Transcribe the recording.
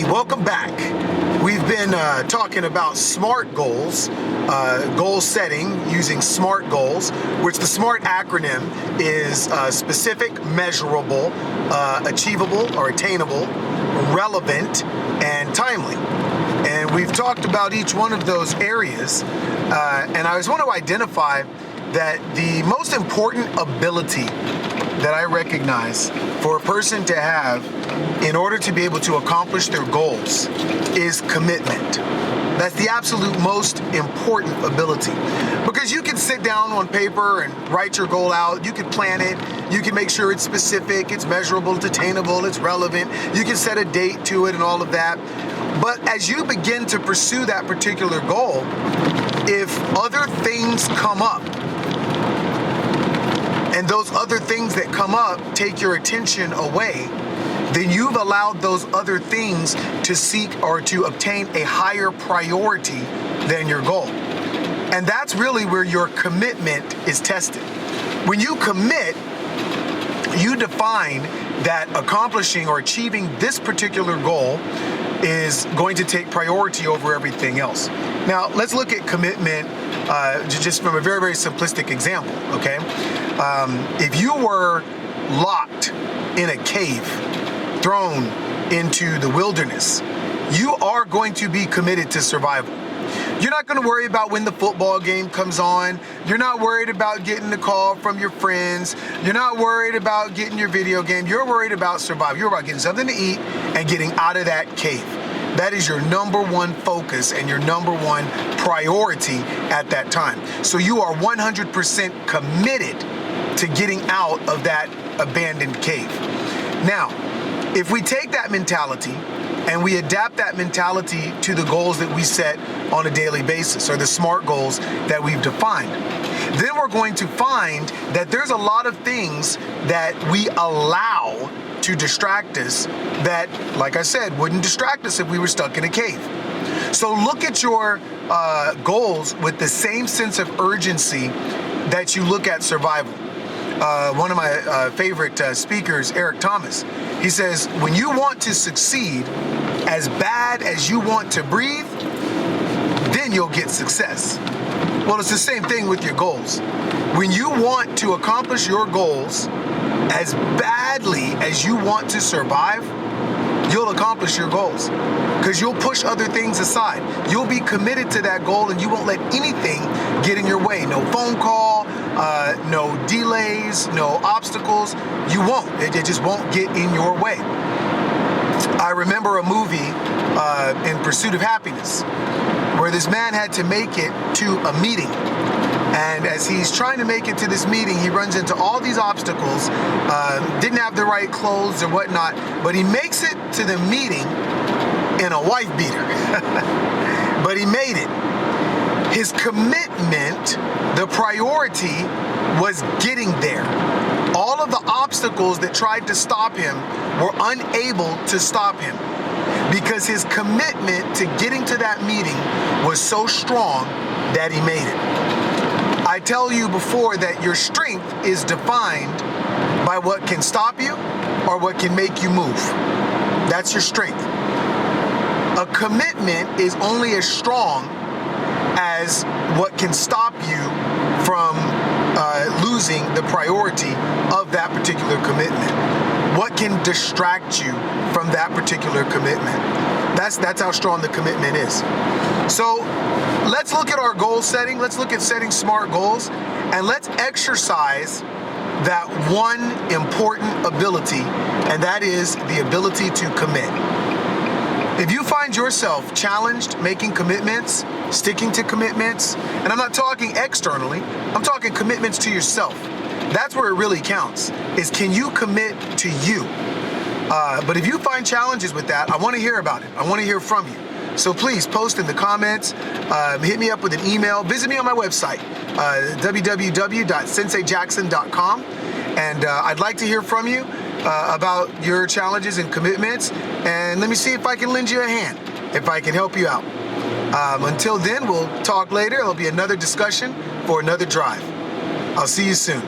Welcome back. We've been talking about SMART goals, goal setting using SMART goals, which the SMART acronym is specific, measurable, achievable or attainable, relevant, and timely. And we've talked about each one of those areas, and I just want to identify that the most important ability that I recognize for a person to have in order to be able to accomplish their goals is commitment. That's the absolute most important ability, because you can sit down on paper and write your goal out. You can plan it. You can make sure it's specific, it's measurable, it's attainable, it's relevant. You can set a date to it and all of that. But as you begin to pursue that particular goal, if other things come up, and those other things that come up take your attention away, then you've allowed those other things to seek or to obtain a higher priority than your goal. And that's really where your commitment is tested. When you commit, you define that accomplishing or achieving this particular goal is going to take priority over everything else. Now, let's look at commitment just from a very, very simplistic example, okay? If you were locked in a cave, thrown into the wilderness, you are going to be committed to survival. You're not going to worry about when the football game comes on. You're not worried about getting the call from your friends. You're not worried about getting your video game. You're worried about survival. You're about getting something to eat and getting out of that cave. That is your number one focus and your number one priority at that time. So you are 100% committed to getting out of that abandoned cave. Now, if we take that mentality and we adapt that mentality to the goals that we set on a daily basis, or the SMART goals that we've defined, then we're going to find that there's a lot of things that we allow to distract us that, like I said, wouldn't distract us if we were stuck in a cave. So look at your goals with the same sense of urgency that you look at survival. One of my favorite speakers, Eric Thomas, he says, when you want to succeed as bad as you want to breathe, then you'll get success. Well, it's the same thing with your goals. When you want to accomplish your goals as badly as you want to survive, you'll accomplish your goals, because you'll push other things aside. You'll be committed to that goal and you won't let anything get in your way. No phone call, no delays, no obstacles. You won't. It just won't get in your way. I remember a movie, In Pursuit of Happiness, where this man had to make it to a meeting. And as he's trying to make it to this meeting, he runs into all these obstacles, didn't have the right clothes or whatnot, but he makes it to the meeting in a wife beater. But he made it. His commitment, the priority, was getting there. All of the obstacles that tried to stop him were unable to stop him, because his commitment to getting to that meeting was so strong that he made it. I tell you before that your strength is defined by what can stop you or what can make you move. That's your strength. A commitment is only as strong as what can stop you from losing the priority of that particular commitment. What can distract you from that particular commitment? That's how strong the commitment is. So let's look at our goal setting. Let's look at setting SMART goals, and let's exercise that one important ability, and that is the ability to commit. If you find yourself challenged making commitments, sticking to commitments, and I'm not talking externally, I'm talking commitments to yourself. That's where it really counts, is can you commit to you? But if you find challenges with that, I want to hear about it. I want to hear from you. So please post in the comments, hit me up with an email, visit me on my website, www.senseijackson.com. And I'd like to hear from you about your challenges and commitments. And let me see if I can lend you a hand, if I can help you out. Until then, we'll talk later. There'll be another discussion for another drive. I'll see you soon.